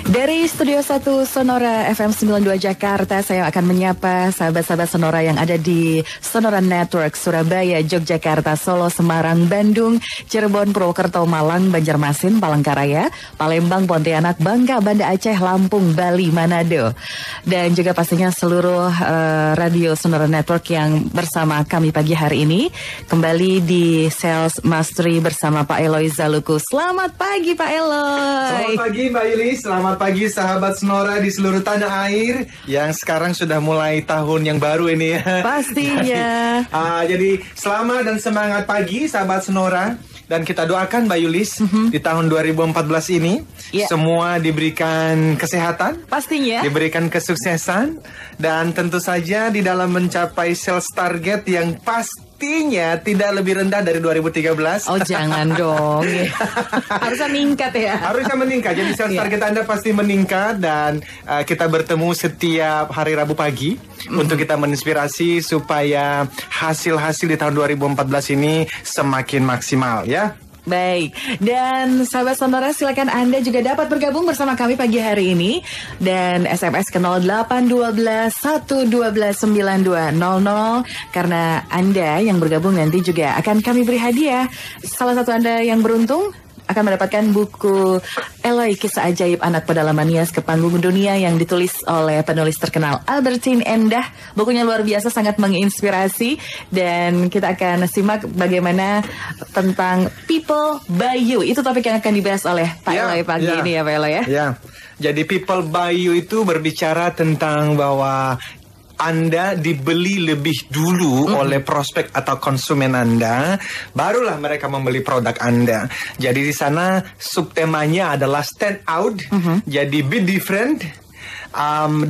Dari Studio 1 Sonora FM 92 Jakarta, saya akan menyapa sahabat-sahabat Sonora yang ada di Sonora Network, Surabaya, Yogyakarta, Solo, Semarang, Bandung, Cirebon, Purwokerto, Malang, Banjarmasin, Palangkaraya, Palembang, Pontianak, Bangka, Banda Aceh, Lampung, Bali, Manado. Dan juga pastinya seluruh radio Sonora Network yang bersama kami pagi hari ini. Kembali di Sales Mastery bersama Pak Eloy Zaluku. Selamat pagi Pak Eloy. Selamat pagi Mbak Yuli, selamat pagi sahabat Sonora di seluruh tanah air yang sekarang sudah mulai tahun yang baru ini ya. Pastinya. Jadi selamat dan semangat pagi sahabat Sonora. Dan kita doakan Mbak Yulis di tahun 2014 ini semua diberikan kesehatan, pastinya diberikan kesuksesan, dan tentu saja di dalam mencapai sales target yang pastinya tidak lebih rendah dari 2013. Oh jangan dong. Harusnya meningkat ya. Harusnya meningkat. Jadi sales target Anda pasti meningkat. Dan kita bertemu setiap hari Rabu pagi untuk kita menginspirasi supaya hasil-hasil di tahun 2014 ini semakin maksimal ya. Baik, dan sahabat Sonora silakan Anda juga dapat bergabung bersama kami pagi hari ini. Dan SMS ke 0812 112 9200. Karena Anda yang bergabung nanti juga akan kami beri hadiah. Salah satu Anda yang beruntung akan mendapatkan buku Eloy Kisah Ajaib Anak Pedalaman Nias ke Panggung Dunia yang ditulis oleh penulis terkenal Albertine Endah. Bukunya luar biasa, sangat menginspirasi. Dan kita akan simak bagaimana tentang People by You. Itu topik yang akan dibahas oleh Pak Eloy pagi ini ya Pak Eloy ya. Ya, jadi People by You itu berbicara tentang bahwa Anda dibeli lebih dulu oleh prospek atau konsumen Anda, barulah mereka membeli produk Anda. Jadi di sana subtemanya adalah stand out, jadi be different,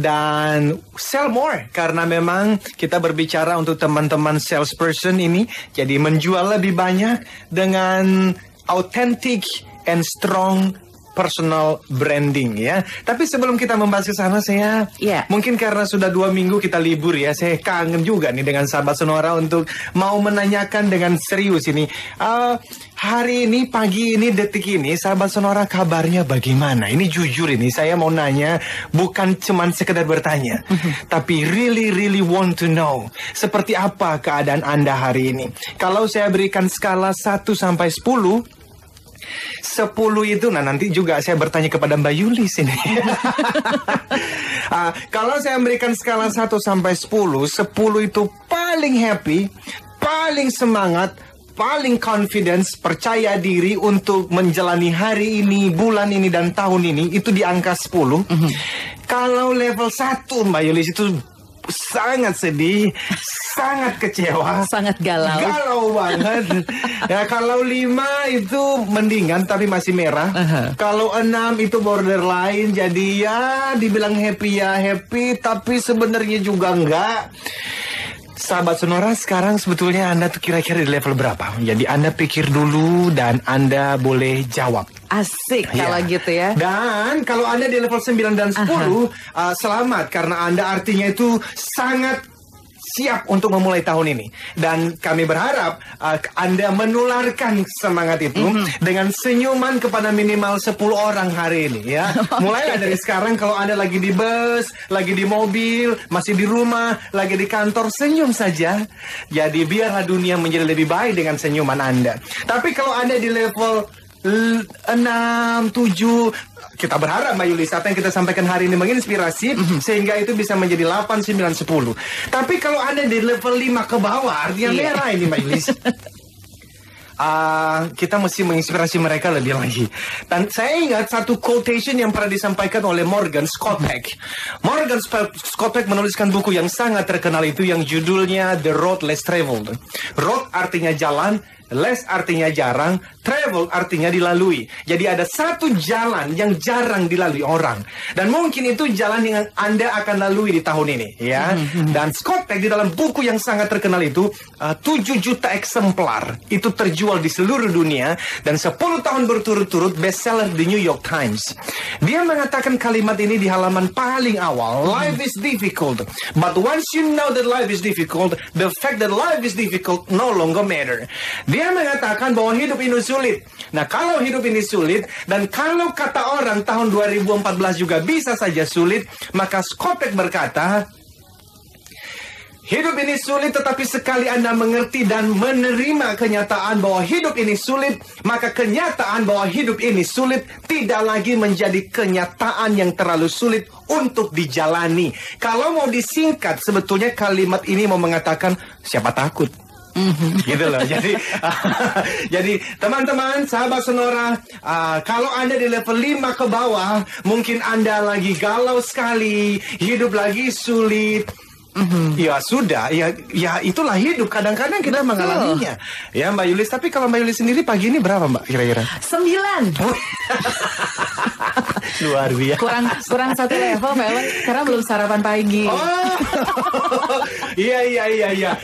dan sell more. Karena memang kita berbicara untuk teman-teman salesperson ini, jadi menjual lebih banyak dengan authentic and strong personal branding ya. Tapi sebelum kita membahas ke sana, saya mungkin karena sudah 2 minggu kita libur ya, saya kangen juga nih dengan sahabat Sonora untuk mau menanyakan dengan serius ini. Hari ini, pagi ini, detik ini, sahabat Sonora kabarnya bagaimana? Ini jujur ini, saya mau nanya, bukan cuman sekedar bertanya, tapi really want to know. Seperti apa keadaan Anda hari ini? Kalau saya berikan skala 1 sampai 10 itu, nah nanti juga saya bertanya kepada Mbak Yulis ini. Kalau saya memberikan skala 1 sampai 10 itu paling happy, paling semangat, paling confidence, percaya diri untuk menjalani hari ini, bulan ini, dan tahun ini, itu di angka 10. Kalau level 1 Mbak Yulis itu sangat sedih, sangat kecewa, sangat galau banget. Ya kalau 5 itu mendingan tapi masih merah. Kalau 6 itu borderline, jadi ya dibilang happy ya happy, tapi sebenarnya juga enggak. Sahabat Sonora, sekarang sebetulnya Anda tuh kira-kira di level berapa? Jadi Anda pikir dulu dan Anda boleh jawab. Asik kalau gitu ya. Dan kalau Anda di level 9 dan 10, selamat, karena Anda artinya itu sangat siap untuk memulai tahun ini. Dan kami berharap Anda menularkan semangat itu dengan senyuman kepada minimal 10 orang hari ini ya. Mulailah dari sekarang, kalau Anda lagi di bus, lagi di mobil, masih di rumah, lagi di kantor, senyum saja. Jadi biarlah dunia menjadi lebih baik dengan senyuman Anda. Tapi kalau Anda di level 6, 7, kita berharap Mbak Yulis apa yang kita sampaikan hari ini menginspirasi sehingga itu bisa menjadi 8, 9, 10. Tapi kalau Anda di level 5 ke bawah, artinya merah ini Mbak Yulis. Kita mesti menginspirasi mereka lebih lagi. Dan saya ingat satu quotation yang pernah disampaikan oleh Morgan Scott Peck. Morgan Scott Peck menuliskan buku yang sangat terkenal itu yang judulnya The Road Less Traveled. Road artinya jalan, less artinya jarang, travel artinya dilalui. Jadi ada satu jalan yang jarang dilalui orang, dan mungkin itu jalan yang Anda akan lalui di tahun ini ya. Dan Scott Peck di dalam buku yang sangat terkenal itu 7 juta eksemplar itu terjual di seluruh dunia, dan 10 tahun berturut-turut bestseller di New York Times. Dia mengatakan kalimat ini di halaman paling awal, life is difficult, but once you know that life is difficult, the fact that life is difficult no longer matter. Dia Dia mengatakan bahwa hidup ini sulit. Nah, kalau hidup ini sulit, dan kalau kata orang tahun 2014 juga bisa saja sulit, maka Skopek berkata, hidup ini sulit, tetapi sekali Anda mengerti dan menerima kenyataan bahwa hidup ini sulit, maka kenyataan bahwa hidup ini sulit tidak lagi menjadi kenyataan yang terlalu sulit untuk dijalani. Kalau mau disingkat, sebetulnya kalimat ini mau mengatakan, siapa takut? Gitu loh. Jadi teman-teman, sahabat Sonora, kalau Anda di level 5 ke bawah, mungkin Anda lagi galau sekali, hidup lagi sulit. Ya sudah, ya itulah hidup. Kadang-kadang kita mengalaminya. Ya Mbak Yulis, tapi kalau Mbak Yulis sendiri pagi ini berapa Mbak kira-kira? 9. Luar biasa. Kurang satu level memang karena belum sarapan pagi. Oh, iya.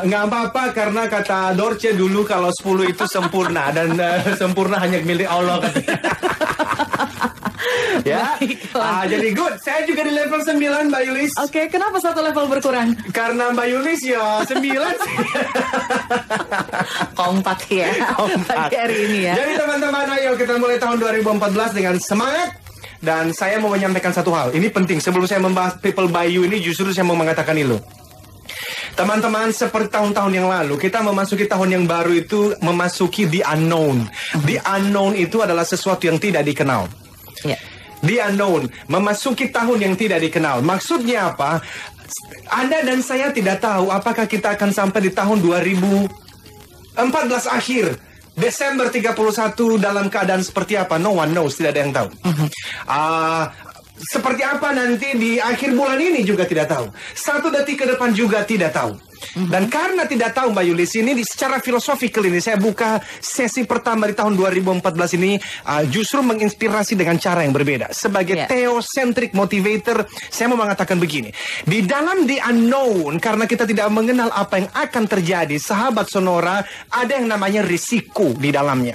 Nggak apa-apa karena kata Dorce dulu kalau 10 itu sempurna dan sempurna hanya milik Allah katanya. Ya, jadi good. Saya juga di level 9 Mbak Yulis. Oke, kenapa satu level berkurang? Karena Mbak Yulis ya 9 sih. Kompak ya. Pagi hari ini ya. Jadi teman-teman, ayo kita mulai tahun 2014 dengan semangat. Dan saya mau menyampaikan satu hal. Ini penting. Sebelum saya membahas People by You ini, justru saya mau mengatakan itu. Teman-teman, seperti tahun-tahun yang lalu, kita memasuki tahun yang baru itu memasuki the unknown. The unknown itu adalah sesuatu yang tidak dikenal. Ya. The unknown, memasuki tahun yang tidak dikenal. Maksudnya apa? Anda dan saya tidak tahu apakah kita akan sampai di tahun 2014 akhir, Desember 31 dalam keadaan seperti apa? No one knows, tidak ada yang tahu. Seperti apa nanti di akhir bulan ini juga tidak tahu. 1 detik ke depan juga tidak tahu. Dan karena tidak tahu Mbak Yulis, ini secara filosofikal ini saya buka sesi pertama di tahun 2014 ini justru menginspirasi dengan cara yang berbeda. Sebagai theocentric motivator, saya mau mengatakan begini. Di dalam the unknown, karena kita tidak mengenal apa yang akan terjadi, sahabat Sonora, ada yang namanya risiko di dalamnya.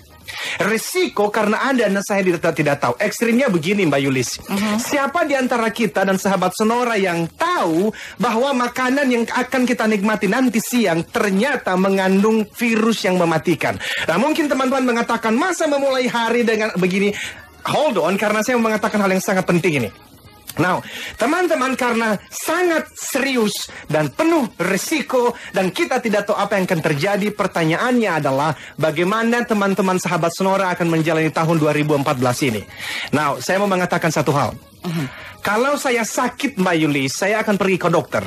Risiko karena Anda dan saya tidak tahu. Ekstrimnya begini Mbak Yulis. Siapa di antara kita dan sahabat Sonora yang tahu bahwa makanan yang akan kita nikmati nanti siang ternyata mengandung virus yang mematikan? Nah, mungkin teman-teman mengatakan, masa memulai hari dengan begini? Hold on, karena saya mau mengatakan hal yang sangat penting ini. Nah, teman-teman, karena sangat serius dan penuh risiko dan kita tidak tahu apa yang akan terjadi, pertanyaannya adalah bagaimana teman-teman sahabat Sonora akan menjalani tahun 2014 ini. Nah, saya mau mengatakan satu hal. Kalau saya sakit Mbak Yulis, saya akan pergi ke dokter.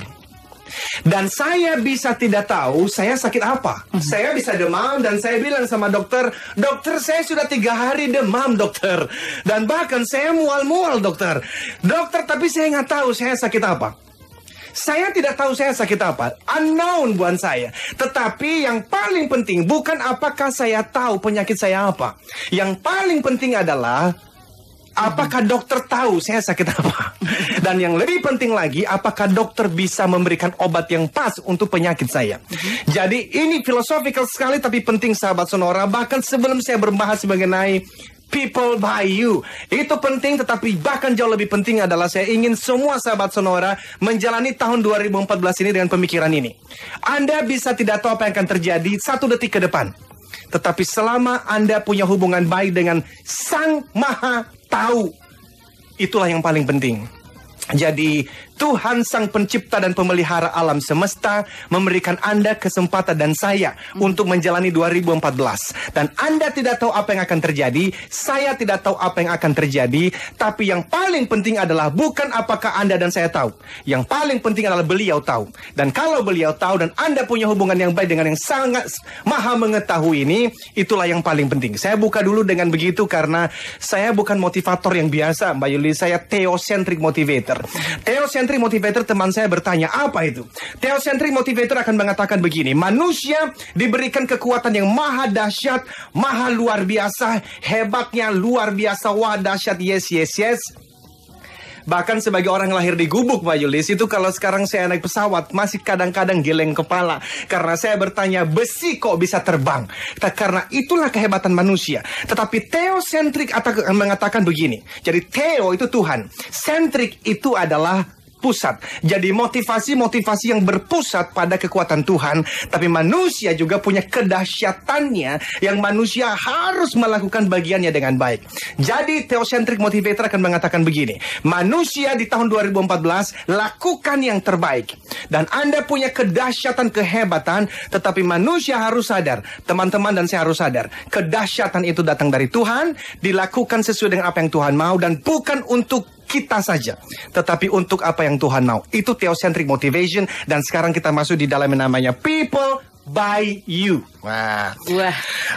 Dan saya bisa tidak tahu saya sakit apa. Saya bisa demam dan saya bilang sama dokter, dokter saya sudah 3 hari demam dokter. Dan bahkan saya mual-mual dokter. Dokter, tapi saya nggak tahu saya sakit apa. Saya tidak tahu saya sakit apa. Unknown buat saya. Tetapi yang paling penting bukan apakah saya tahu penyakit saya apa. Yang paling penting adalah apakah dokter tahu saya sakit apa? Dan yang lebih penting lagi, apakah dokter bisa memberikan obat yang pas untuk penyakit saya? Jadi ini filosofikal sekali tapi penting sahabat Sonora. Bahkan sebelum saya berbahas mengenai People by You, itu penting, tetapi bahkan jauh lebih penting adalah saya ingin semua sahabat Sonora menjalani tahun 2014 ini dengan pemikiran ini. Anda bisa tidak tahu apa yang akan terjadi 1 detik ke depan. Tetapi selama Anda punya hubungan baik dengan Sang Maha Tahu, itulah yang paling penting. Jadi Tuhan Sang Pencipta dan Pemelihara alam semesta memberikan Anda kesempatan dan saya untuk menjalani 2014. Dan Anda tidak tahu apa yang akan terjadi, saya tidak tahu apa yang akan terjadi. Tapi yang paling penting adalah bukan apakah Anda dan saya tahu. Yang paling penting adalah beliau tahu. Dan kalau beliau tahu dan Anda punya hubungan yang baik dengan yang sangat maha mengetahui ini, itulah yang paling penting. Saya buka dulu dengan begitu karena saya bukan motivator yang biasa Mbak Yuli, saya theocentric motivator. Theocentric motivator, teman saya bertanya, apa itu? Theocentric motivator akan mengatakan begini, manusia diberikan kekuatan yang maha dahsyat, maha luar biasa, hebatnya luar biasa, wah dahsyat, yes. Bahkan sebagai orang lahir di Gubuk, Mbak Yulis, itu kalau sekarang saya naik pesawat masih kadang-kadang geleng kepala. Karena saya bertanya, besi kok bisa terbang? Karena itulah kehebatan manusia. Tetapi theocentric akan mengatakan begini. Jadi theo itu Tuhan, centric itu adalah berpusat. Jadi motivasi yang berpusat pada kekuatan Tuhan. Tapi manusia juga punya kedahsyatannya yang manusia harus melakukan bagiannya dengan baik. Jadi Theocentric Motivator akan mengatakan begini. Manusia di tahun 2014 lakukan yang terbaik. Dan Anda punya kedahsyatan, kehebatan. Tetapi manusia harus sadar. Teman-teman dan saya harus sadar. Kedahsyatan itu datang dari Tuhan. Dilakukan sesuai dengan apa yang Tuhan mau. Dan bukan untuk kita saja, tetapi untuk apa yang Tuhan mau. Itu Theocentric Motivation. Dan sekarang kita masuk di dalam yang namanya People by You. Wah.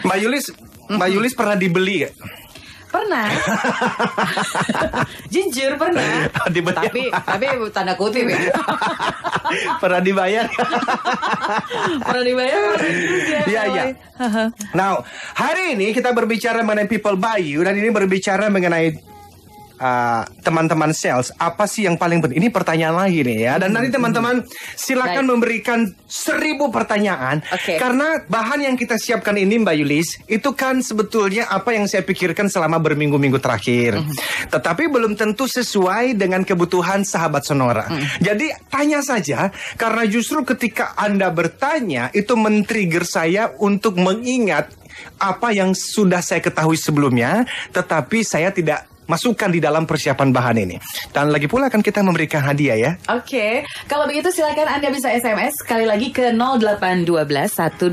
Mbak Yulis pernah dibeli gak? Pernah. Jujur pernah. Tapi tanda kutip ya. Pernah dibayar. Pernah dibayar. Iya. Now, hari ini kita berbicara mengenai People by You. Dan ini berbicara mengenai teman-teman sales, apa sih yang paling penting? Ini pertanyaan lagi nih ya. Dan nanti teman-teman silakan memberikan 1000 pertanyaan. Karena bahan yang kita siapkan ini Mbak Yulis, itu kan sebetulnya apa yang saya pikirkan selama berminggu-minggu terakhir. Tetapi belum tentu sesuai dengan kebutuhan sahabat Sonora. Jadi tanya saja, karena justru ketika Anda bertanya, itu men-trigger saya untuk mengingat apa yang sudah saya ketahui sebelumnya, tetapi saya tidak masukkan di dalam persiapan bahan ini. Dan lagi pula akan kita memberikan hadiah ya. Kalau begitu silakan Anda bisa SMS sekali lagi ke 0812 112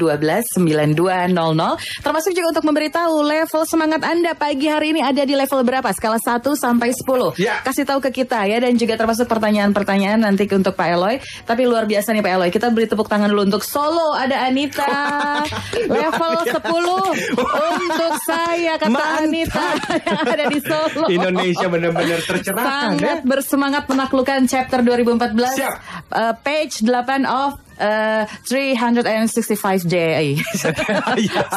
9200. Termasuk juga untuk memberitahu level semangat Anda pagi hari ini ada di level berapa, skala 1 sampai 10. Kasih tahu ke kita ya. Dan juga termasuk pertanyaan-pertanyaan nanti untuk Pak Eloy. Tapi luar biasa nih Pak Eloy, kita beri tepuk tangan dulu untuk Solo. Ada Anita level 10 untuk saya, kata Anita yang ada di Solo. Indonesia benar-benar tercerahkan. Sangat bersemangat menaklukkan chapter 2014. Page 8 of 365 day.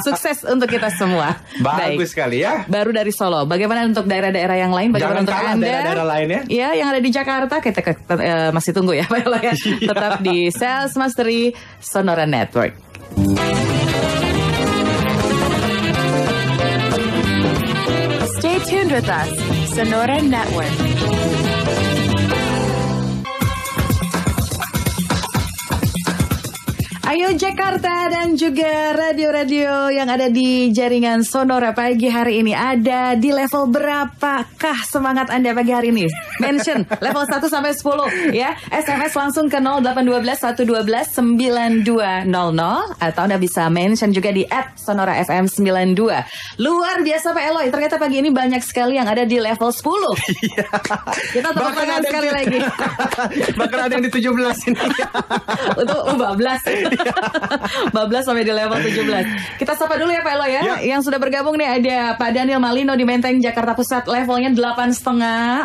Sukses untuk kita semua. Bagus sekali ya. Baru dari Solo. Bagaimana untuk daerah-daerah yang lain? Bagaimana untuk Anda? Daerah-daerah lainnya? Ya, yang ada di Jakarta kita masih tunggu ya, Pak Eloy. Tetap di Sales Mastery Sonora Network. Stay tuned with us, Sonora Network. Ayo Jakarta dan juga radio-radio yang ada di jaringan Sonora pagi hari ini, ada di level berapakah semangat Anda pagi hari ini? Mention level 1 sampai 10 ya. SMS langsung ke 0812 112 9200 atau Anda bisa mention juga di @sonorafm92. Luar biasa Pak Eloy, ternyata pagi ini banyak sekali yang ada di level 10. Kita tepuk tangan sekali lagi. Bahkan ada yang di 17 ini. Untuk bablas. Bablas sampai di level 17. Kita sapa dulu ya Pak Eloy ya. Yang sudah bergabung nih ada Pak Daniel Malino di Menteng, Jakarta Pusat. Levelnya 8,5.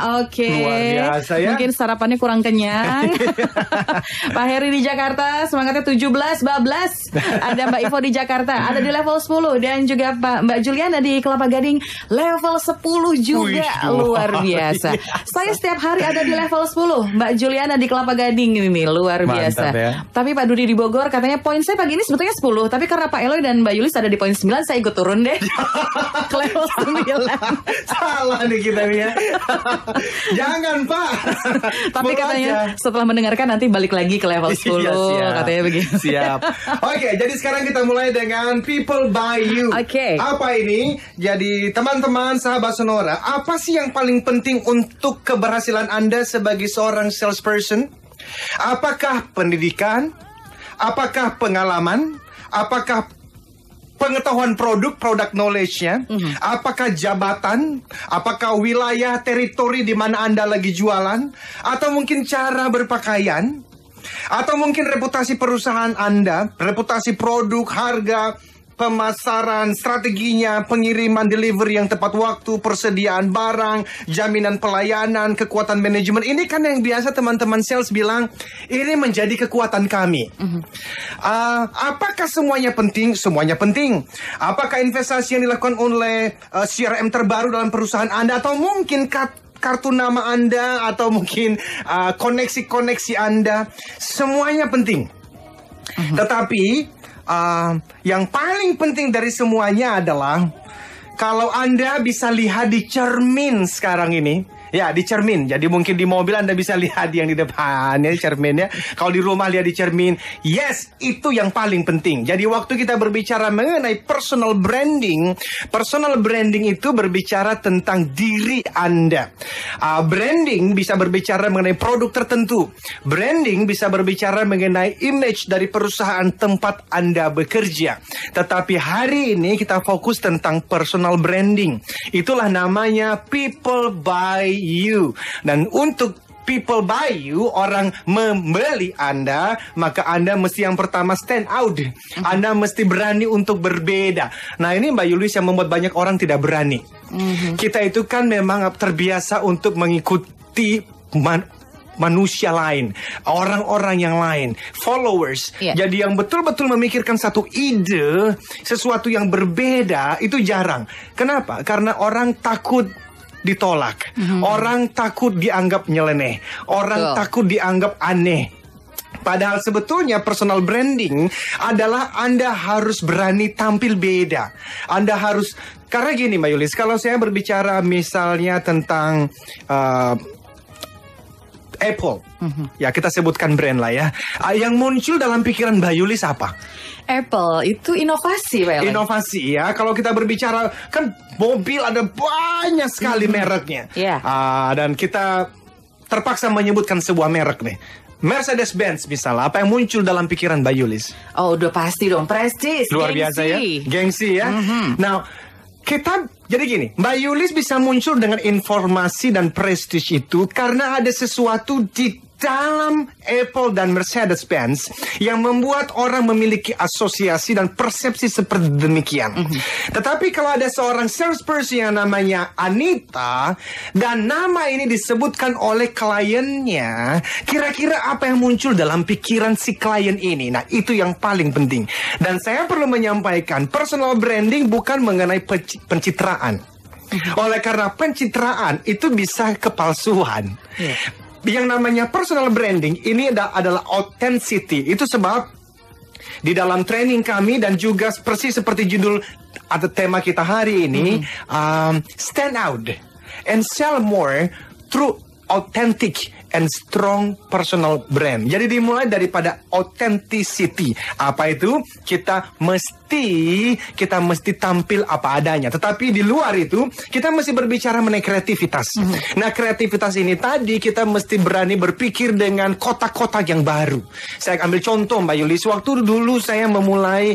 Luar biasa ya. Mungkin sarapannya kurang kenyang. Pak Heri di Jakarta semangatnya 17. Bablas. Ada Mbak Ivo di Jakarta, ada di level 10. Dan juga Mbak Juliana di Kelapa Gading level 10 juga. Luar biasa. Saya setiap hari ada di level 10. Mbak Juliana di Kelapa Gading ini luar biasa. Ya. Tapi Pak Dudi di Bogor katanya poin saya pagi ini sebetulnya 10. Tapi karena Pak Eloy dan Mbak Yulis ada di poin 9, saya ikut turun deh. Ke level 9. Salah nih kita nih ya. Jangan Pak. Tapi katanya setelah mendengarkan nanti balik lagi ke level 10. Katanya begitu. Siap. Oke, jadi sekarang kita mulai dengan People by You. Apa ini? Jadi teman-teman sahabat Sonora, apa sih yang paling penting untuk keberhasilan Anda sebagai seorang salesperson? Apakah pendidikan? Apakah pengalaman? Apakah pengetahuan product knowledge-nya? Apakah jabatan? Apakah wilayah, teritori di mana Anda lagi jualan? Atau mungkin cara berpakaian? Atau mungkin reputasi perusahaan Anda, reputasi produk, harga, pemasaran, strateginya, pengiriman, delivery yang tepat waktu, persediaan barang, jaminan pelayanan, kekuatan manajemen. Ini kan yang biasa teman-teman sales bilang, ini menjadi kekuatan kami. Apakah semuanya penting? Semuanya penting. Apakah investasi yang dilakukan oleh CRM terbaru dalam perusahaan Anda? Atau mungkin kartu nama Anda? Atau mungkin koneksi-koneksi Anda? Semuanya penting. Tetapi yang paling penting dari semuanya adalah kalau Anda bisa lihat di cermin sekarang ini, Ya, di cermin. Jadi mungkin di mobil Anda bisa lihat yang di depannya cerminnya. Kalau di rumah lihat di cermin. Yes, itu yang paling penting. Jadi waktu kita berbicara mengenai personal branding itu berbicara tentang diri Anda. Branding bisa berbicara mengenai produk tertentu. Branding bisa berbicara mengenai image dari perusahaan tempat Anda bekerja. Tetapi hari ini kita fokus tentang personal branding. Itulah namanya people buy you. Dan untuk people buy you, orang membeli Anda, maka Anda mesti yang pertama stand out. Anda mesti berani untuk berbeda. Nah, ini Mbak Yulis yang membuat banyak orang tidak berani. Kita itu kan memang terbiasa untuk mengikuti manusia lain, orang-orang yang lain, followers. Jadi yang betul-betul memikirkan satu ide, sesuatu yang berbeda, itu jarang. Kenapa? Karena orang takut ditolak. Orang takut dianggap nyeleneh. Orang takut dianggap aneh. Padahal sebetulnya personal branding adalah Anda harus berani tampil beda. Anda harus, karena gini Mbak Yulis, kalau saya berbicara misalnya tentang Apple, ya kita sebutkan brand lah ya. Yang muncul dalam pikiran Mbak Yulis apa? Apple itu inovasi, Pak. Inovasi ya. Kalau kita berbicara kan mobil ada banyak sekali mereknya. Dan kita terpaksa menyebutkan sebuah merek nih. Mercedes-Benz misalnya, apa yang muncul dalam pikiran Mbak Yulis? Oh, udah pasti dong, prestis, luar biasa ya, gengsi ya. Nah, kita jadi gini, Mbak Yulis bisa muncul dengan informasi dan prestis itu karena ada sesuatu di dalam Apple dan Mercedes-Benz yang membuat orang memiliki asosiasi dan persepsi seperti demikian. Tetapi kalau ada seorang salesperson yang namanya Anita dan nama ini disebutkan oleh kliennya, kira-kira apa yang muncul dalam pikiran si klien ini? Nah, itu yang paling penting. Dan saya perlu menyampaikan, personal branding bukan mengenai pencitraan. Oleh karena pencitraan itu bisa kepalsuan. Yang namanya personal branding ini adalah authenticity. Itu sebab di dalam training kami dan juga persis seperti judul atau tema kita hari ini, stand out and sell more through authentic and strong personal brand. Jadi dimulai daripada authenticity. Apa itu? Kita mesti tampil apa adanya. Tetapi di luar itu kita mesti berbicara mengenai kreativitas. Nah, kreativitas ini tadi kita mesti berani berpikir dengan kotak-kotak yang baru. Saya ambil contoh Mbak Yulis. Waktu dulu saya memulai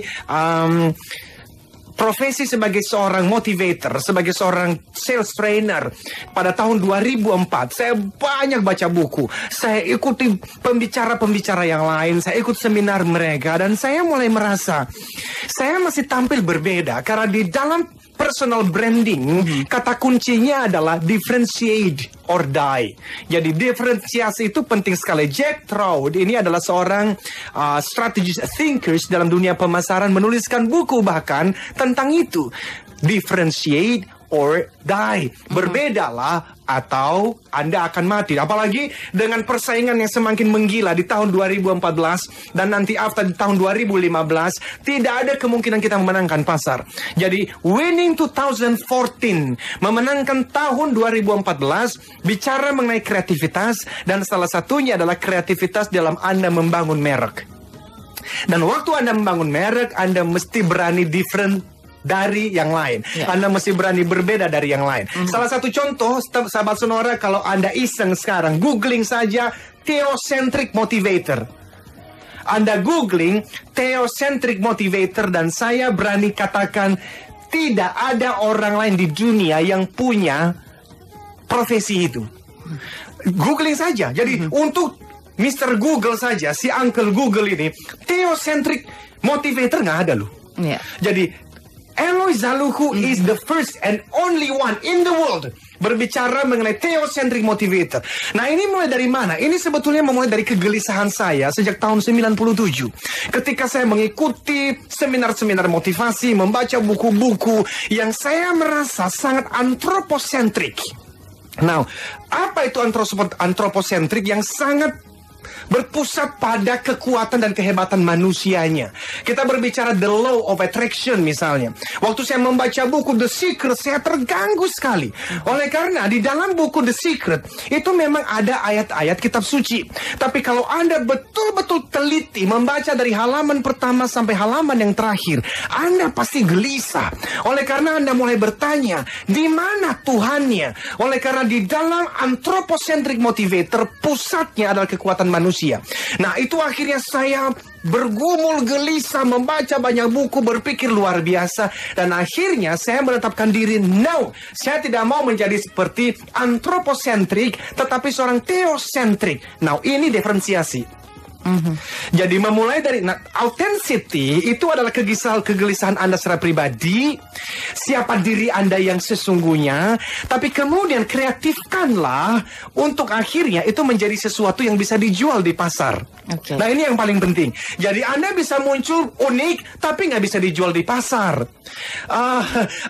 profesi sebagai seorang motivator, sebagai seorang sales trainer pada tahun 2004, saya banyak baca buku. Saya ikuti pembicara-pembicara yang lain, saya ikut seminar mereka, dan saya mulai merasa saya masih tampil berbeda karena di dalam personal branding, kata kuncinya adalah differentiate or die. Jadi diferensiasi itu penting sekali. Jack Trout ini adalah seorang strategist thinkers dalam dunia pemasaran, menuliskan buku bahkan tentang itu. Differentiate or die. Berbedalah atau Anda akan mati. Apalagi dengan persaingan yang semakin menggila di tahun 2014 dan nanti after di tahun 2015, tidak ada kemungkinan kita memenangkan pasar. Jadi winning 2014, memenangkan tahun 2014, bicara mengenai kreativitas, dan salah satunya adalah kreativitas dalam Anda membangun merek. Dan waktu Anda membangun merek, Anda mesti berani different dari yang lain. Anda mesti berani berbeda dari yang lain. Salah satu contoh, sahabat Sonora, kalau Anda iseng sekarang, googling saja Theocentric Motivator. Anda googling Theocentric Motivator, dan saya berani katakan tidak ada orang lain di dunia yang punya profesi itu. Googling saja. Jadi untuk Mr. Google saja, si Uncle Google ini, Theocentric Motivator nggak ada loh. Jadi Eloy Zaluku is the first and only one in the world berbicara mengenai Theocentric Motivator. Nah, ini mulai dari mana? Ini sebetulnya memulai dari kegelisahan saya sejak tahun 97. Ketika saya mengikuti seminar-seminar motivasi, membaca buku-buku yang saya merasa sangat antroposentrik. Nah, apa itu antroposentrik yang sangat berpusat pada kekuatan dan kehebatan manusianya. Kita berbicara the law of attraction misalnya. Waktu saya membaca buku The Secret, saya terganggu sekali. Oleh karena di dalam buku The Secret itu memang ada ayat-ayat kitab suci. Tapi kalau Anda betul-betul teliti membaca dari halaman pertama sampai halaman yang terakhir, Anda pasti gelisah. Oleh karena Anda mulai bertanya, di mana Tuhannya? Oleh karena di dalam anthropocentric motivator, pusatnya adalah kekuatan manusia. Nah, itu akhirnya saya bergumul gelisah, membaca banyak buku, berpikir luar biasa. Dan akhirnya saya menetapkan diri, no, saya tidak mau menjadi seperti anthropocentric, tetapi seorang theocentric. Nah, ini diferensiasi. Jadi memulai dari authenticity itu adalah kegelisahan Anda secara pribadi, siapa diri Anda yang sesungguhnya, tapi kemudian kreatifkanlah untuk akhirnya itu menjadi sesuatu yang bisa dijual di pasar. Okay. Nah, ini yang paling penting. Jadi Anda bisa muncul unik tapi nggak bisa dijual di pasar.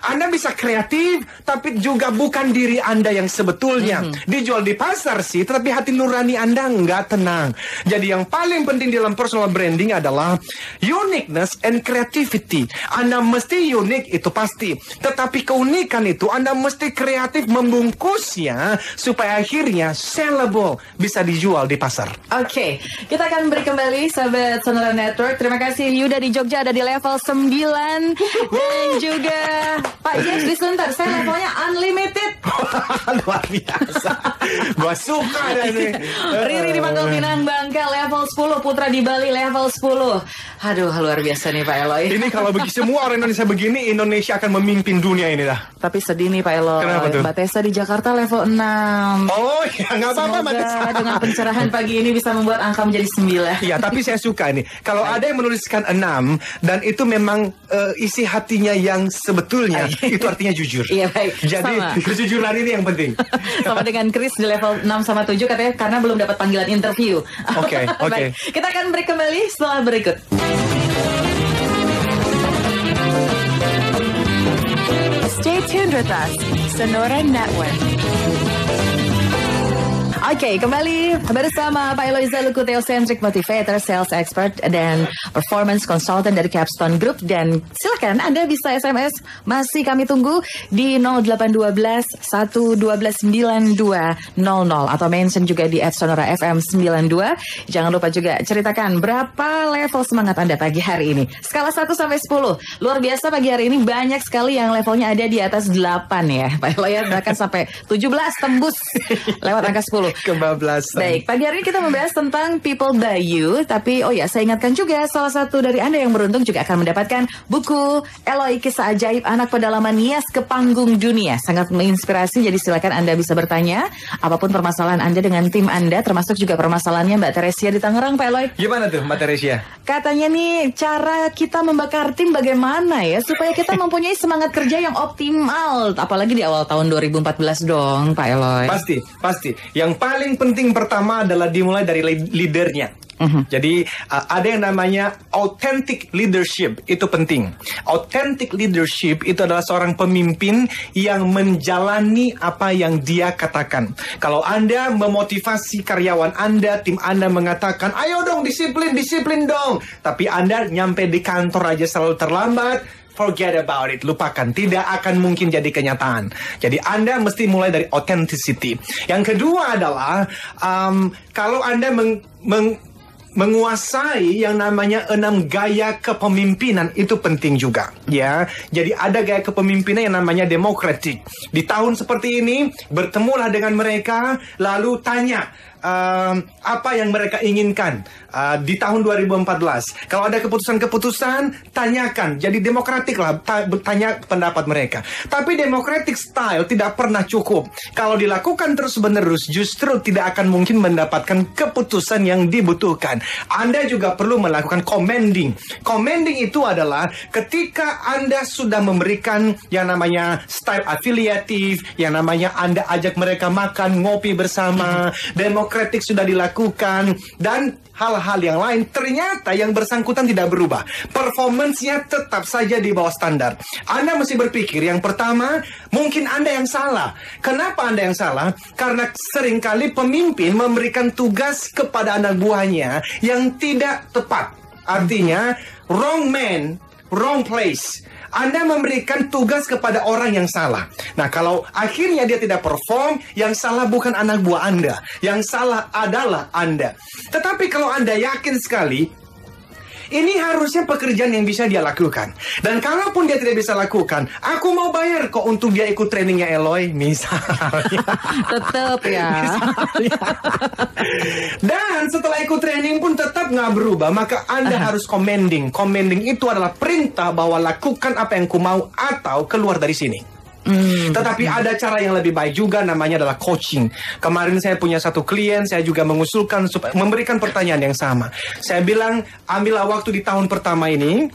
Anda bisa kreatif tapi juga bukan diri Anda yang sebetulnya. Dijual di pasar sih, tetapi hati nurani Anda nggak tenang. Jadi yang paling penting dalam personal branding adalah uniqueness and creativity. Anda mesti unik, itu pasti. Tetapi keunikan itu Anda mesti kreatif membungkusnya supaya akhirnya sellable, bisa dijual di pasar. Oke, kita akan beri kembali sahabat Sonora Network. Terima kasih Yuda di Jogja ada di level 9. Dan juga Pak James di Sunter, saya levelnya unlimited. Luar biasa. Gua suka nih. Riri di Pangkal Pinang Bangka level 10, Putra di Bali level 10. Aduh, luar biasa nih Pak Eloy. Ini kalau bagi semua orang Indonesia begini, Indonesia akan memimpin dunia ini dah. Tapi sedih nih Pak Eloy. Kenapa tuh? Mbak Tessa di Jakarta level 6. Oh ya, nggak apa-apa Mbak Tessa. Dengan pencerahan pagi ini bisa membuat angka menjadi 9. Iya, tapi saya suka nih. Kalau ada yang menuliskan 6 dan itu memang isi hatinya yang sebetulnya, itu artinya jujur. Iya, baik. Jadi kejujuran ini yang penting. Sama dengan Chris di level 6 sama 7 katanya karena belum dapat panggilan interview. Oke. Kita akan break kembali setelah berikut. Stay tuned with us, Sonora Network. Oke, kembali bersama Pak Eloy Zaluku, Theocentric Motivator, Sales Expert, dan Performance Consultant dari Capstone Group. Dan silakan Anda bisa SMS, masih kami tunggu di 0812 112 9200 atau mention juga di @sonora_fm92. Jangan lupa juga ceritakan berapa level semangat Anda pagi hari ini. Skala 1 sampai 10. Luar biasa pagi hari ini banyak sekali yang levelnya ada di atas 8 ya. Pak Eloy bahkan sampai 17 tembus lewat angka 10. Kebablasan. Baik, pagi hari ini kita membahas tentang People by You. Tapi saya ingatkan juga salah satu dari Anda yang beruntung juga akan mendapatkan buku Eloy Kisah Ajaib Anak Pedalaman Nias ke Panggung Dunia. Sangat menginspirasi, jadi silakan Anda bisa bertanya apapun permasalahan Anda dengan tim Anda, termasuk juga permasalahannya Mbak Teresia di Tangerang, Pak Eloy. Gimana tuh Mbak Teresia? Katanya nih, cara kita membakar tim bagaimana ya supaya kita mempunyai semangat kerja yang optimal, apalagi di awal tahun 2014 dong, Pak Eloy. Pasti. Yang paling penting pertama adalah dimulai dari leadernya. Jadi ada yang namanya authentic leadership, itu penting. Authentic leadership itu adalah seorang pemimpin yang menjalani apa yang dia katakan. Kalau Anda memotivasi karyawan Anda, tim Anda mengatakan, ayo dong disiplin dong. Tapi Anda nyampe di kantor aja selalu terlambat, forget about it, lupakan. Tidak akan mungkin jadi kenyataan. Jadi Anda mesti mulai dari authenticity. Yang kedua adalah kalau Anda menguasai yang namanya 6 gaya kepemimpinan, itu penting juga ya. Jadi ada gaya kepemimpinan yang namanya demokratik. Di tahun seperti ini bertemulah dengan mereka, lalu tanya apa yang mereka inginkan di tahun 2014. Kalau ada keputusan-keputusan, tanyakan. Jadi demokratik lah, tanya pendapat mereka. Tapi democratic style tidak pernah cukup. Kalau dilakukan terus-menerus, justru tidak akan mungkin mendapatkan keputusan yang dibutuhkan. pertanyaan. Anda juga perlu melakukan commending. Commending itu adalah ketika Anda sudah memberikan yang namanya style afiliatif, yang namanya Anda ajak mereka makan, ngopi bersama, demokratik sudah dilakukan, dan hal-hal yang lain, ternyata yang bersangkutan tidak berubah. Performance-nya tetap saja di bawah standar. Anda mesti berpikir, yang pertama, mungkin Anda yang salah. Kenapa Anda yang salah? Karena seringkali pemimpin memberikan tugas kepada anak buahnya yang tidak tepat. Artinya, wrong man, wrong place. Anda memberikan tugas kepada orang yang salah. Nah, kalau akhirnya dia tidak perform, yang salah bukan anak buah Anda. Yang salah adalah Anda. Tetapi kalau Anda yakin sekali, ini harusnya pekerjaan yang bisa dia lakukan. Dan kalaupun dia tidak bisa lakukan, aku mau bayar kok untuk dia ikut trainingnya Eloy, misalnya. Tetap ya. Misalnya. Dan setelah ikut training pun tetap nggak berubah, maka Anda harus commending. Commending itu adalah perintah bahwa lakukan apa yang ku mau atau keluar dari sini. Tetapi ada cara yang lebih baik juga, namanya adalah coaching. Kemarin saya punya satu klien, saya juga mengusulkan memberikan pertanyaan yang sama. Saya bilang, ambillah waktu di tahun pertama ini,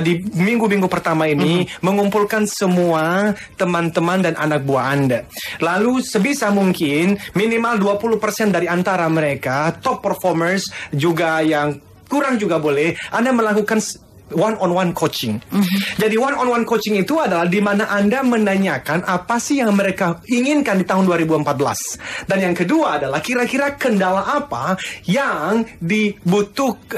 di minggu-minggu pertama ini, mengumpulkan semua teman-teman dan anak buah Anda. Lalu sebisa mungkin minimal 20% dari antara mereka, top performers juga yang kurang juga boleh, Anda melakukan one-on-one coaching. Jadi one-on-one coaching itu adalah di mana Anda menanyakan apa sih yang mereka inginkan di tahun 2014. Dan yang kedua adalah kira-kira kendala apa yang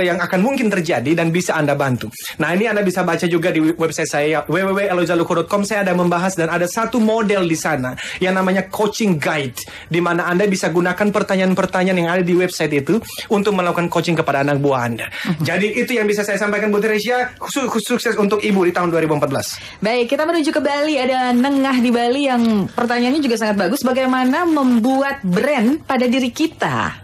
yang akan mungkin terjadi dan bisa Anda bantu. Nah, ini Anda bisa baca juga di website saya www.eloyzaluko.com. Saya ada membahas dan ada satu model di sana yang namanya coaching guide, di mana Anda bisa gunakan pertanyaan-pertanyaan yang ada di website itu untuk melakukan coaching kepada anak buah Anda. Jadi itu yang bisa saya sampaikan, Bu Teresia. Sukses untuk Ibu di tahun 2014. Baik, kita menuju ke Bali. Ada Nengah di Bali yang pertanyaannya juga sangat bagus. Bagaimana membuat brand pada diri kita?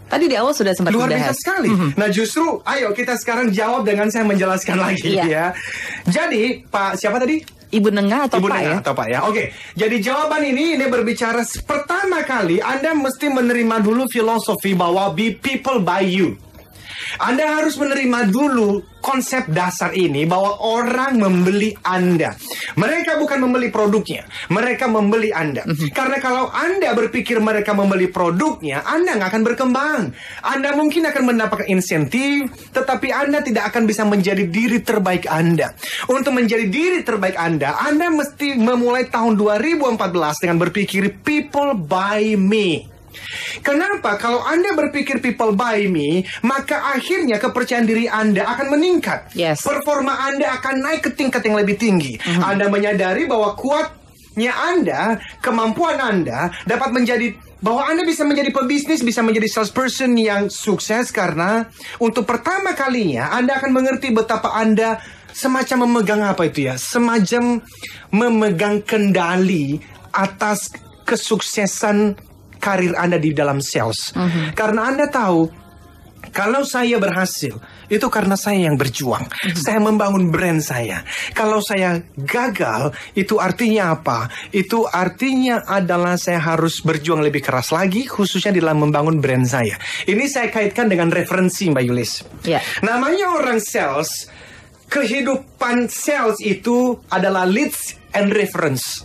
Tadi di awal sudah sempat luar biasa dibahas. sekali. Nah, justru ayo kita sekarang jawab dengan saya menjelaskan lagi ya. Jadi, Pak siapa tadi? Ibu Nengah atau Ibu Pak Nengah ya? atau Pak ya? Oke. Jadi jawaban ini berbicara pertama kali Anda mesti menerima dulu filosofi bahwa be people by you. Anda harus menerima dulu konsep dasar ini bahwa orang membeli Anda. Mereka bukan membeli produknya, mereka membeli Anda. Karena kalau Anda berpikir mereka membeli produknya, Anda nggak akan berkembang. Anda mungkin akan mendapatkan insentif, tetapi Anda tidak akan bisa menjadi diri terbaik Anda. Untuk menjadi diri terbaik Anda mesti memulai tahun 2014 dengan berpikir people by me. Kenapa? Kalau Anda berpikir people by me, maka akhirnya kepercayaan diri Anda akan meningkat. Performa Anda akan naik ke tingkat yang lebih tinggi. Anda menyadari bahwa kuatnya Anda, kemampuan Anda dapat menjadi bahwa Anda bisa menjadi pebisnis, bisa menjadi salesperson yang sukses karena untuk pertama kalinya Anda akan mengerti betapa Anda semacam memegang apa itu ya? Semacam memegang kendali atas kesuksesan karir Anda di dalam sales. Karena Anda tahu, kalau saya berhasil, itu karena saya yang berjuang. Saya membangun brand saya. Kalau saya gagal, itu artinya apa? Itu artinya adalah saya harus berjuang lebih keras lagi, khususnya dalam membangun brand saya. Ini saya kaitkan dengan referensi, Mbak Yulis. Namanya orang sales, kehidupan sales itu adalah leads and reference.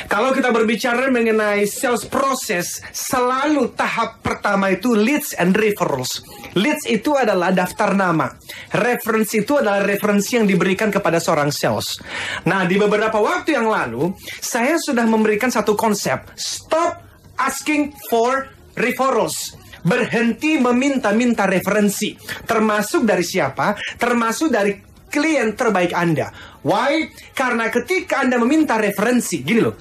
Kalau kita berbicara mengenai sales process, selalu tahap pertama itu leads and referrals. Leads itu adalah daftar nama. Reference itu adalah referensi yang diberikan kepada seorang sales. Nah, di beberapa waktu yang lalu, saya sudah memberikan satu konsep. Stop asking for referrals. Berhenti meminta-minta referensi. Termasuk dari siapa? Termasuk dari klien terbaik Anda. Why? Karena ketika Anda meminta referensi, gini loh.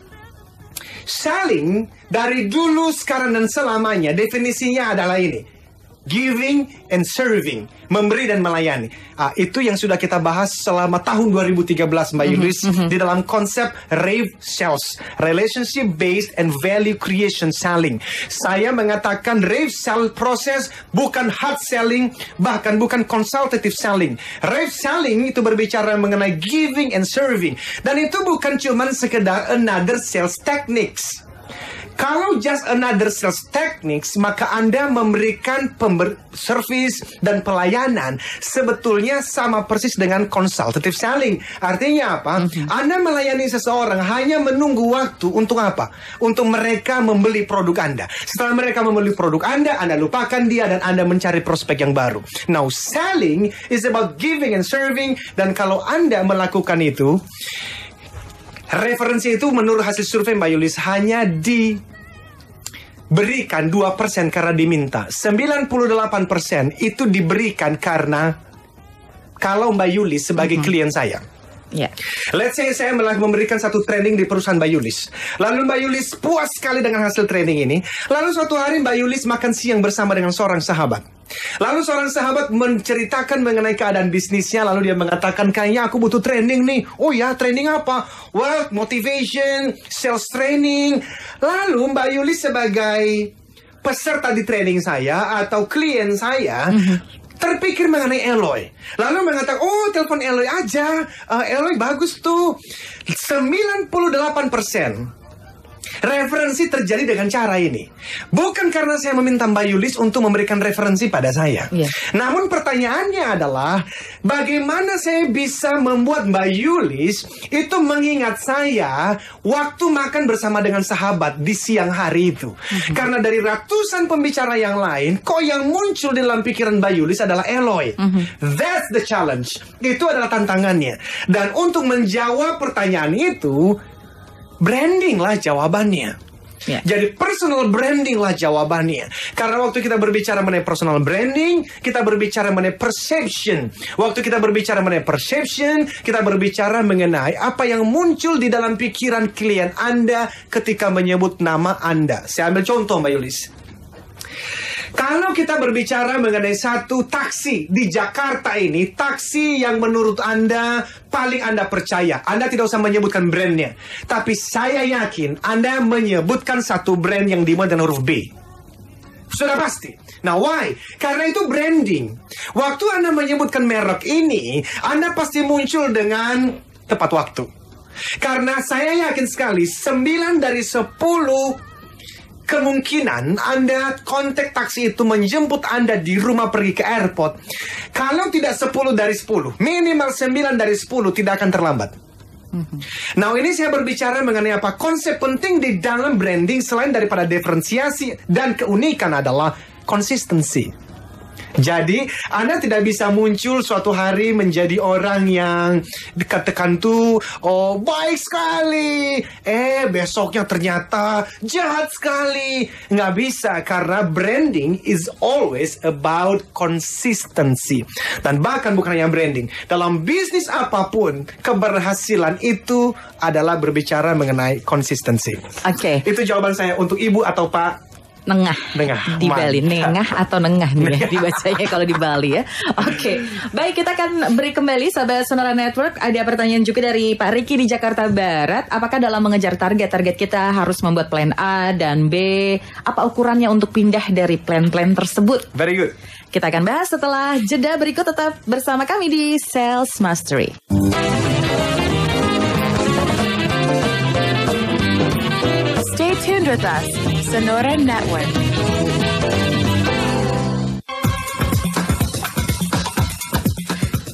Selling dari dulu, sekarang, dan selamanya definisinya adalah ini. Giving and serving. Memberi dan melayani. Itu yang sudah kita bahas selama tahun 2013, Mbak Yulis. Di dalam konsep RAVE Sales. Relationship Based and Value Creation Selling. Saya mengatakan RAVE Sales Process bukan hard selling, bahkan bukan consultative selling. RAVE Selling itu berbicara mengenai giving and serving. Dan itu bukan cuma sekedar another sales techniques. Kalau just another sales techniques, maka Anda memberikan service dan pelayanan sebetulnya sama persis dengan consultative selling. Artinya apa? Anda melayani seseorang hanya menunggu waktu untuk apa? Untuk mereka membeli produk Anda. Setelah mereka membeli produk Anda lupakan dia dan Anda mencari prospek yang baru. Now, selling is about giving and serving, dan kalau Anda melakukan itu, referensi itu menurut hasil survei Mbak Yulis hanya diberikan 2% karena diminta. 98% itu diberikan karena kalau Mbak Yulis sebagai klien saya. Yeah. Let's say saya memberikan satu training di perusahaan Mbak Yulis. Lalu Mbak Yulis puas sekali dengan hasil training ini. Lalu suatu hari Mbak Yulis makan siang bersama dengan seorang sahabat. Lalu seorang sahabat menceritakan mengenai keadaan bisnisnya. Lalu dia mengatakan, kayaknya aku butuh training nih. Oh ya, training apa? Well, motivation, sales training. Lalu Mbak Yulis sebagai peserta di training saya atau klien saya terpikir mengenai Eloy. Lalu mengatakan, oh telepon Eloy aja. Eloy bagus tuh. 98% referensi terjadi dengan cara ini. Bukan karena saya meminta Mbak Yulis untuk memberikan referensi pada saya. Namun pertanyaannya adalah, bagaimana saya bisa membuat Mbak Yulis itu mengingat saya waktu makan bersama dengan sahabat di siang hari itu. Karena dari ratusan pembicara yang lain, kok yang muncul di dalam pikiran Mbak Yulis adalah Eloy. That's the challenge. Itu adalah tantangannya. Dan untuk menjawab pertanyaan itu, branding lah jawabannya. Jadi personal branding lah jawabannya. Karena waktu kita berbicara mengenai personal branding, kita berbicara mengenai perception. Waktu kita berbicara mengenai perception, kita berbicara mengenai apa yang muncul di dalam pikiran klien Anda ketika menyebut nama Anda. Saya ambil contoh Mbak Yulis. Kalau kita berbicara mengenai satu taksi di Jakarta ini, taksi yang menurut Anda paling Anda percaya, Anda tidak usah menyebutkan brandnya, tapi saya yakin Anda menyebutkan satu brand yang dimulai dengan huruf B. Sudah pasti. Nah, why? Karena itu branding. Waktu Anda menyebutkan merek ini, Anda pasti muncul dengan tepat waktu. Karena saya yakin sekali 9 dari 10 kemungkinan Anda kontak taksi itu menjemput Anda di rumah pergi ke airport. Kalau tidak 10 dari 10, minimal 9 dari 10 tidak akan terlambat. Nah, ini saya berbicara mengenai apa? Konsep penting di dalam branding selain daripada diferensiasi dan keunikan adalah konsistensi. Jadi, Anda tidak bisa muncul suatu hari menjadi orang yang dikatakan tuh, oh baik sekali, besoknya ternyata jahat sekali. Nggak bisa, karena branding is always about consistency. Dan bahkan bukan hanya branding, dalam bisnis apapun, keberhasilan itu adalah berbicara mengenai konsistensi. Oke. Itu jawaban saya untuk Ibu atau Pak. Nengah di Bali, nengah atau nengah nih ya dibacanya kalau di Bali ya. Oke. Baik, kita akan beri kembali sahabat Sonora Network. Ada pertanyaan juga dari Pak Ricky di Jakarta Barat. Apakah dalam mengejar target kita harus membuat plan A dan B? Apa ukurannya untuk pindah dari plan-plan tersebut? Very good. Kita akan bahas setelah jeda berikut. Tetap bersama kami di Sales Mastery. Stay tuned with us, Sonora Network.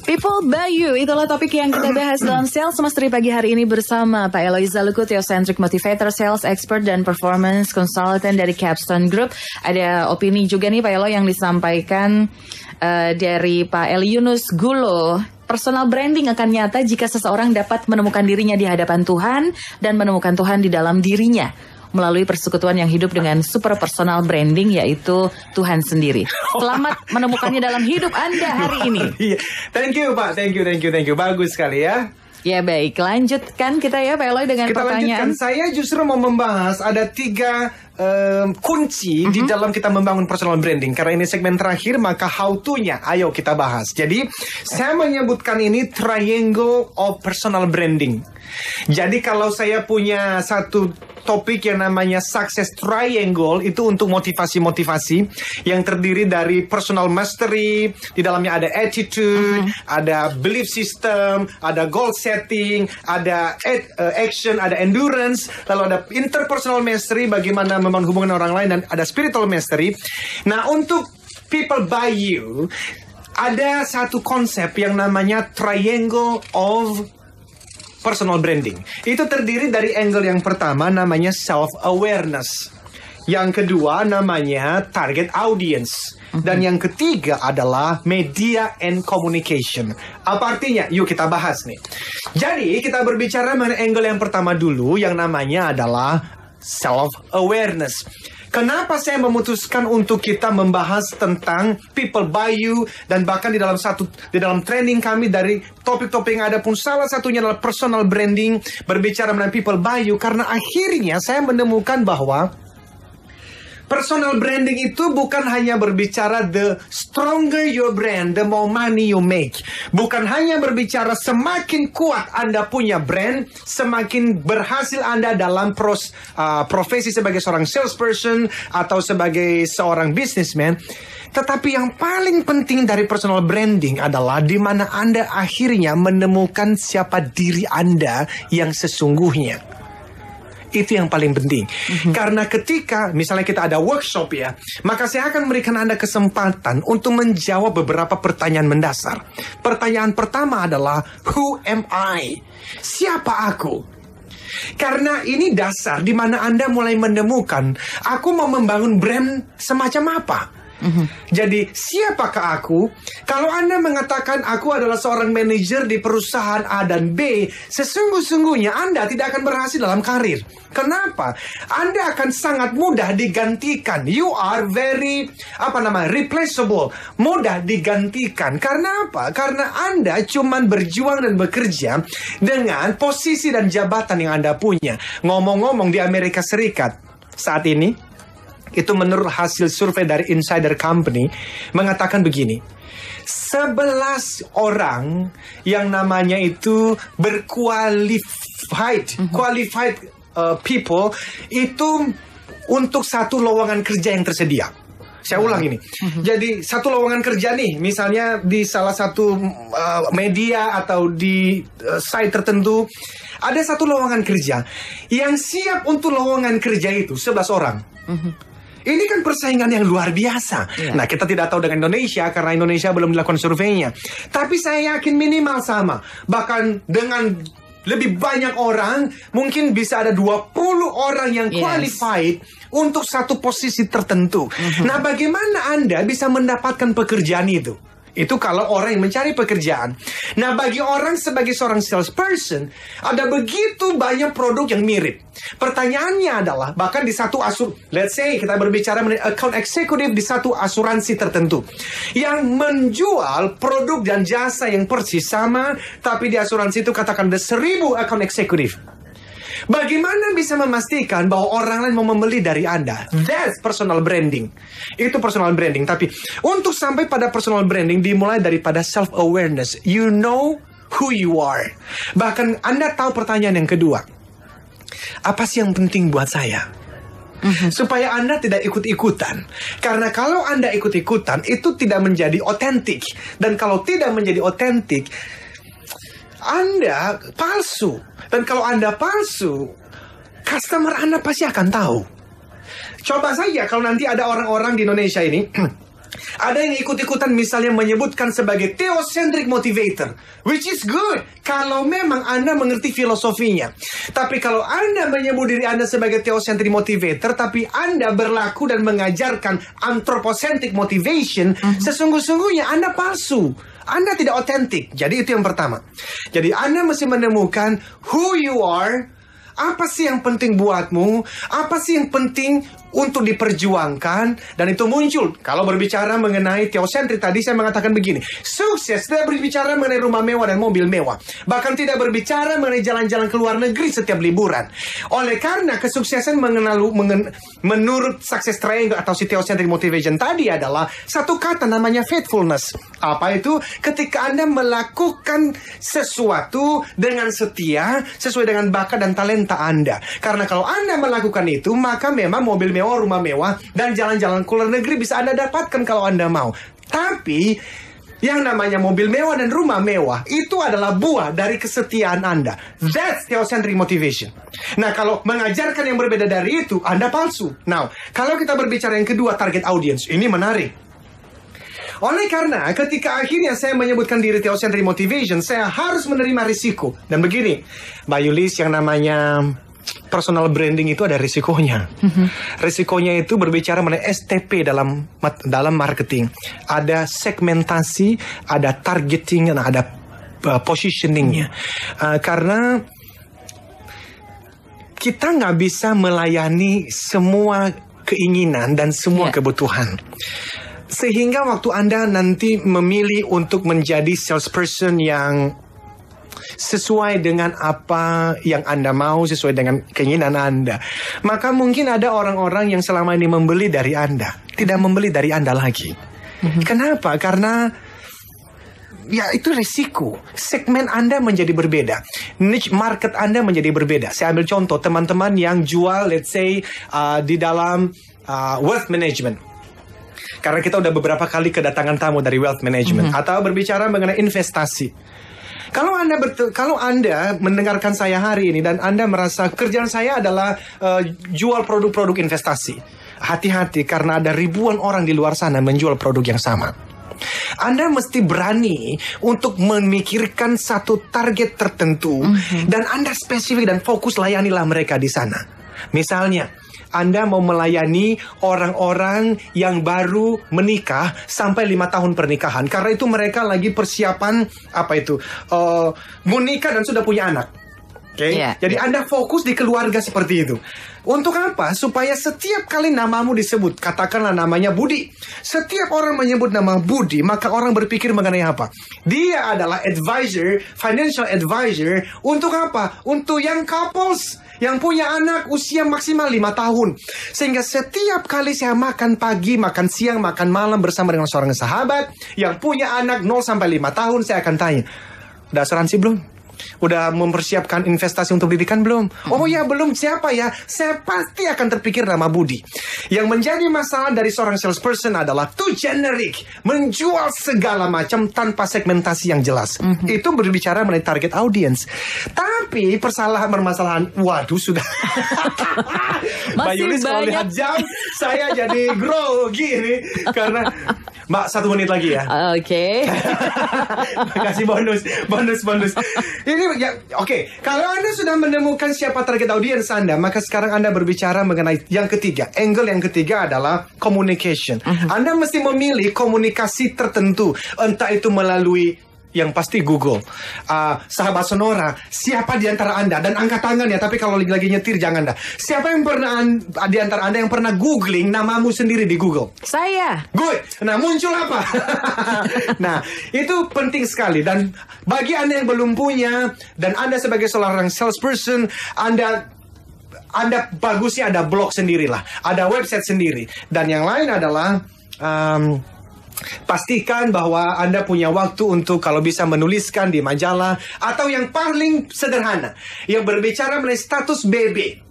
People Bayu, itulah topik yang kita bahas dalam Sales Mastery pagi hari ini bersama Pak Eloy Zaluku, Theocentric Motivator, Sales Expert dan Performance Consultant dari Capstone Group. Ada opini juga nih Pak Eloy yang disampaikan dari Pak Eli Yunus Gulo. Personal branding akan nyata jika seseorang dapat menemukan dirinya di hadapan Tuhan dan menemukan Tuhan di dalam dirinya melalui persekutuan yang hidup dengan super personal branding, yaitu Tuhan sendiri. Selamat menemukannya dalam hidup Anda hari ini. Thank you Pak, thank you. Bagus sekali ya. Ya baik, lanjutkan kita ya Pak Eloy dengan kita pertanyaan. Lanjutkan, saya justru mau membahas ada 3 kunci di dalam kita membangun personal branding. Karena ini segmen terakhir, maka how to-nya ayo kita bahas. Jadi saya menyebutkan ini triangle of personal branding. Jadi kalau saya punya satu topik yang namanya Success Triangle, itu untuk motivasi-motivasi yang terdiri dari personal mastery, di dalamnya ada attitude, ada belief system, ada goal setting, ada action, ada endurance, lalu ada interpersonal mastery, bagaimana membangun hubungan orang lain, dan ada spiritual mastery. Nah, untuk people by you, ada satu konsep yang namanya Triangle of Personal Branding. Itu terdiri dari angle yang pertama namanya self-awareness. Yang kedua namanya target audience. Dan yang ketiga adalah media and communication. Apa artinya? Yuk kita bahas nih. Jadi kita berbicara mengenai angle yang pertama dulu, yang namanya adalah self-awareness. Kenapa saya memutuskan untuk kita membahas tentang people by you, dan bahkan di dalam training kami dari topik-topik yang ada pun salah satunya adalah personal branding, berbicara mengenai people by you, karena akhirnya saya menemukan bahwa personal branding itu bukan hanya berbicara the stronger your brand, the more money you make. Bukan hanya berbicara semakin kuat Anda punya brand, semakin berhasil Anda dalam profesi sebagai seorang salesperson atau sebagai seorang businessman. Tetapi yang paling penting dari personal branding adalah di mana Anda akhirnya menemukan siapa diri Anda yang sesungguhnya. Itu yang paling penting. Karena ketika misalnya kita ada workshop ya, maka saya akan memberikan Anda kesempatan untuk menjawab beberapa pertanyaan mendasar. Pertanyaan pertama adalah, who am I? Siapa aku? Karena ini dasar di mana Anda mulai menemukan, aku mau membangun brand semacam apa? Jadi siapakah aku? Kalau Anda mengatakan aku adalah seorang manajer di perusahaan A dan B, sesungguhnya Anda tidak akan berhasil dalam karir. Kenapa? Anda akan sangat mudah digantikan. You are very replaceable, mudah digantikan. Karena apa? Karena Anda cuman berjuang dan bekerja dengan posisi dan jabatan yang Anda punya. Ngomong-ngomong, di Amerika Serikat saat ini, itu menurut hasil survei dari Insider Company, mengatakan begini, 11 orang yang namanya itu qualified people itu untuk satu lowongan kerja yang tersedia. Saya ulang ini. Jadi satu lowongan kerja nih, misalnya di salah satu media atau di site tertentu, ada satu lowongan kerja. Yang siap untuk lowongan kerja itu 11 orang. Ini kan persaingan yang luar biasa. Nah, kita tidak tahu dengan Indonesia karena Indonesia belum dilakukan surveinya. Tapi saya yakin minimal sama. Bahkan dengan lebih banyak orang, mungkin bisa ada 20 orang yang qualified untuk satu posisi tertentu. Nah, bagaimana Anda bisa mendapatkan pekerjaan itu? Itu kalau orang yang mencari pekerjaan. Nah, bagi orang sebagai seorang salesperson, ada begitu banyak produk yang mirip. Pertanyaannya adalah, bahkan di satu let's say kita berbicara mengenai account executive di satu asuransi tertentu, yang menjual produk dan jasa yang persis sama, tapi di asuransi itu katakan ada 1000 account executive. Bagaimana bisa memastikan bahwa orang lain mau membeli dari Anda? That's personal branding. Itu personal branding. Tapi untuk sampai pada personal branding dimulai daripada self-awareness. You know who you are. Bahkan Anda tahu pertanyaan yang kedua. Apa sih yang penting buat saya? Supaya Anda tidak ikut-ikutan. Karena kalau Anda ikut-ikutan, itu tidak menjadi otentik. Dan kalau tidak menjadi otentik, Anda palsu. Dan kalau Anda palsu, customer Anda pasti akan tahu. Coba saja kalau nanti ada orang-orang di Indonesia ini, ada yang ikut-ikutan misalnya menyebutkan sebagai theocentric motivator, which is good kalau memang Anda mengerti filosofinya. Tapi kalau Anda menyebut diri Anda sebagai theocentric motivator, tapi Anda berlaku dan mengajarkan anthropocentric motivation, sesungguhnya Anda palsu. Anda tidak otentik. Jadi itu yang pertama. Jadi Anda mesti menemukan who you are, Apa sih yang penting buatmu? Apa sih yang penting untuk diperjuangkan? Dan itu muncul. Kalau berbicara mengenai teosentrik tadi, saya mengatakan begini. Sukses tidak berbicara mengenai rumah mewah dan mobil mewah. Bahkan tidak berbicara mengenai jalan-jalan ke luar negeri setiap liburan. Oleh karena kesuksesan menurut success triangle atau si teosentrik motivation tadi adalah satu kata namanya faithfulness. Apa itu? Ketika Anda melakukan sesuatu dengan setia, sesuai dengan bakat dan talenta Anda. Karena kalau Anda melakukan itu, maka memang mobil mewah, rumah mewah, dan jalan-jalan ke luar negeri bisa Anda dapatkan kalau Anda mau. Tapi yang namanya mobil mewah dan rumah mewah itu adalah buah dari kesetiaan Anda. That's theocentric motivation. Nah, kalau mengajarkan yang berbeda dari itu, Anda palsu. Now, kalau kita berbicara yang kedua, target audience, ini menarik. Oleh karena ketika akhirnya saya menyebutkan diri theocentric motivation, saya harus menerima risiko. Dan begini, Mbak Yulis, yang namanya personal branding itu ada risikonya. Risikonya itu berbicara mengenai STP dalam marketing. Ada segmentasi, ada targeting, dan ada positioningnya. Karena kita nggak bisa melayani semua keinginan dan semua kebutuhan. Sehingga waktu Anda nanti memilih untuk menjadi salesperson yang sesuai dengan apa yang Anda mau, sesuai dengan keinginan Anda, maka mungkin ada orang-orang yang selama ini membeli dari Anda, tidak membeli dari Anda lagi. Kenapa? Karena ya itu risiko. Segmen Anda menjadi berbeda. Niche market Anda menjadi berbeda. Saya ambil contoh teman-teman yang jual, let's say, di dalam wealth management. Karena kita udah beberapa kali kedatangan tamu dari wealth management. Atau berbicara mengenai investasi. Kalau Anda mendengarkan saya hari ini dan Anda merasa kerjaan saya adalah jual produk-produk investasi, hati-hati karena ada ribuan orang di luar sana menjual produk yang sama. Anda mesti berani untuk memikirkan satu target tertentu dan Anda spesifik dan fokus layanilah mereka di sana. Misalnya, Anda mau melayani orang-orang yang baru menikah sampai 5 tahun pernikahan. Karena itu mereka lagi persiapan menikah dan sudah punya anak. Jadi Anda fokus di keluarga seperti itu. Untuk apa? Supaya setiap kali namamu disebut, katakanlah namanya Budi. Setiap orang menyebut nama Budi, maka orang berpikir mengenai apa? Dia adalah advisor, financial advisor. Untuk apa? Untuk young couples yang punya anak usia maksimal 5 tahun. Sehingga setiap kali saya makan pagi, makan siang, makan malam bersama dengan seorang sahabat yang punya anak 0 sampai 5 tahun, saya akan tanya, udah asuransi belum? Udah mempersiapkan investasi untuk pendidikan belum? Oh ya belum, siapa ya? Saya pasti akan terpikir nama Budi. Yang menjadi masalah dari seorang salesperson adalah too generic, menjual segala macam tanpa segmentasi yang jelas. Itu berbicara mengenai target audience. Tapi permasalahan, waduh sudah Mbak Yulis kalau lihat jam, saya jadi grogi ini. Karena Mbak 1 menit lagi ya. Oke. Kasih bonus. Ini ya, oke. Kalau Anda sudah menemukan siapa target audience Anda, maka sekarang Anda berbicara mengenai yang ketiga. Angle yang ketiga adalah communication. Anda mesti memilih komunikasi tertentu, entah itu melalui yang pasti Google. Sahabat Sonora, siapa di antara Anda? Dan angkat tangan ya, tapi kalau lagi nyetir jangan dah. Siapa yang pernah di antara Anda yang pernah googling namamu sendiri di Google? Saya. Good. Nah, muncul apa? Nah, itu penting sekali. Dan bagi Anda yang belum punya, dan Anda sebagai seorang salesperson, Anda bagusnya ada blog sendirilah, ada website sendiri. Dan yang lain adalah pastikan bahwa Anda punya waktu untuk kalau bisa menuliskan di majalah, atau yang paling sederhana yang berbicara mengenai status BB,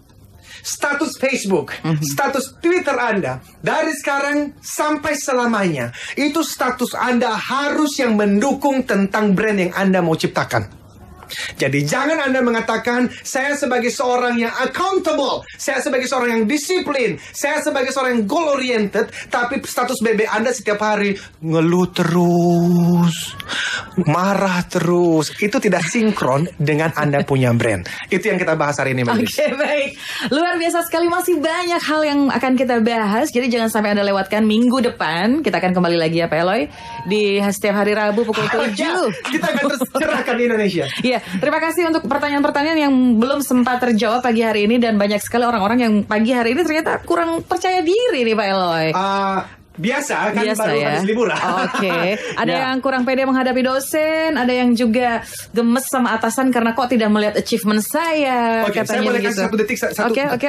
status Facebook, status Twitter Anda. Dari sekarang sampai selamanya, itu status Anda harus yang mendukung tentang brand yang Anda mau ciptakan. Jadi jangan Anda mengatakan, saya sebagai seorang yang accountable, saya sebagai seorang yang disiplin, saya sebagai seorang yang goal oriented, tapi status BB Anda setiap hari ngeluh terus, marah terus. Itu tidak sinkron dengan Anda punya brand. Itu yang kita bahas hari ini, Mbak. Oke, baik. Luar biasa sekali, masih banyak hal yang akan kita bahas. Jadi jangan sampai Anda lewatkan minggu depan. Kita akan kembali lagi ya Pak Eloy di setiap hari Rabu pukul 7. Kita akan terus cerahkan di Indonesia. Iya. Iya, terima kasih untuk pertanyaan-pertanyaan yang belum sempat terjawab pagi hari ini, dan banyak sekali orang-orang yang pagi hari ini ternyata kurang percaya diri nih Pak Eloy. Biasa kan, baru habis liburan. Oke. Ada yang kurang pede menghadapi dosen, ada yang juga gemes sama atasan karena kok tidak melihat achievement saya. Oke, saya boleh kasih satu detik.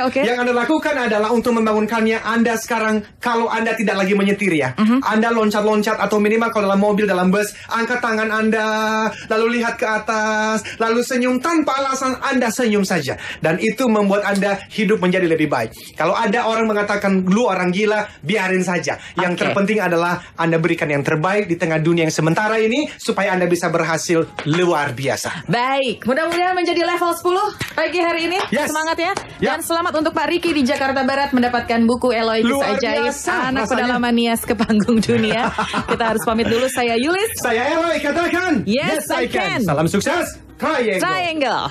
Oke. Yang Anda lakukan adalah untuk membangunkannya. Anda sekarang, kalau Anda tidak lagi menyetir ya, Anda loncat-loncat atau minimal kalau dalam mobil, dalam bus, angkat tangan Anda, lalu lihat ke atas, lalu senyum tanpa alasan. Anda senyum saja, dan itu membuat Anda hidup menjadi lebih baik. Kalau ada orang mengatakan lu orang gila, biarin saja. Yang terpenting adalah Anda berikan yang terbaik di tengah dunia yang sementara ini, supaya Anda bisa berhasil luar biasa. Baik, mudah-mudahan menjadi level 10 pagi hari ini. Semangat ya. Dan selamat untuk Pak Riki di Jakarta Barat mendapatkan buku Eloy Kisah Ajaib, Anak Pedalaman Nias ke Panggung Dunia. Kita harus pamit dulu. Saya Yulis. Saya Eloy, katakan Yes, I can. Salam sukses. Triangle.